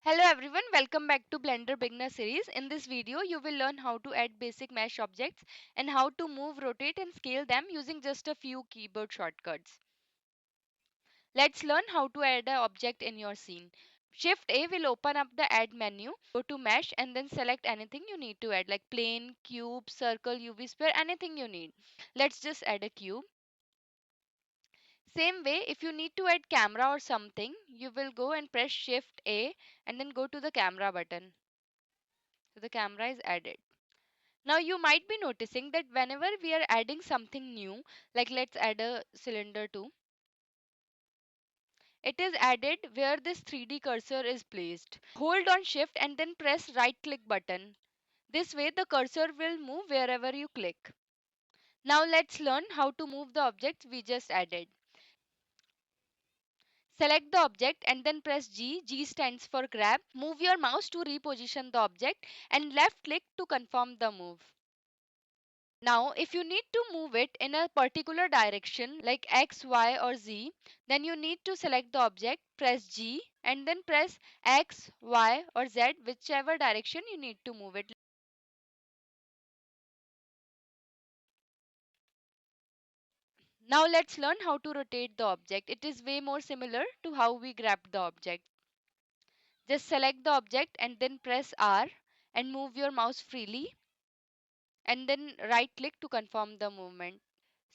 Hello everyone, welcome back to Blender Beginner series. In this video, you will learn how to add basic mesh objects and how to move, rotate and scale them using just a few keyboard shortcuts. Let's learn how to add an object in your scene. Shift A will open up the add menu. Go to mesh and then select anything you need to add like plane, cube, circle, UV sphere, anything you need. Let's just add a cube. Same way, if you need to add camera or something, you will go and press Shift A and then go to the camera button. So the camera is added. Now you might be noticing that whenever we are adding something new, like let's add a cylinder too, it is added where this 3D cursor is placed. Hold on shift and then press right click button. This way the cursor will move wherever you click. Now let's learn how to move the objects we just added. Select the object and then press G. G stands for grab. Move your mouse to reposition the object and left click to confirm the move. Now, if you need to move it in a particular direction like X, Y or Z, then you need to select the object, press G and then press X, Y or Z, whichever direction you need to move it. Now let's learn how to rotate the object. It is way more similar to how we grabbed the object. Just select the object and then press R and move your mouse freely and then right click to confirm the movement.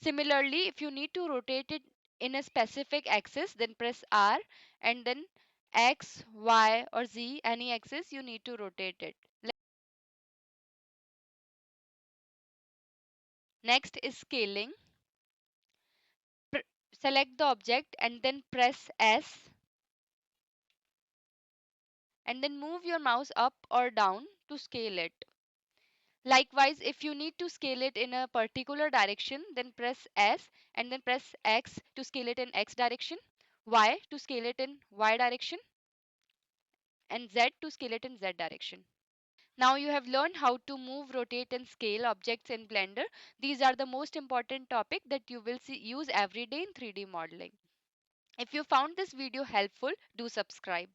Similarly, if you need to rotate it in a specific axis, then press R and then X, Y or Z, any axis you need to rotate it. Next is scaling. Pr- Select the object and then press S and then move your mouse up or down to scale it. Likewise, if you need to scale it in a particular direction, then press S and then press X to scale it in X direction, Y to scale it in Y direction, and Z to scale it in Z direction. Now you have learned how to move, rotate and scale objects in Blender. These are the most important topic that you will use every day in 3D modeling. If you found this video helpful, do subscribe.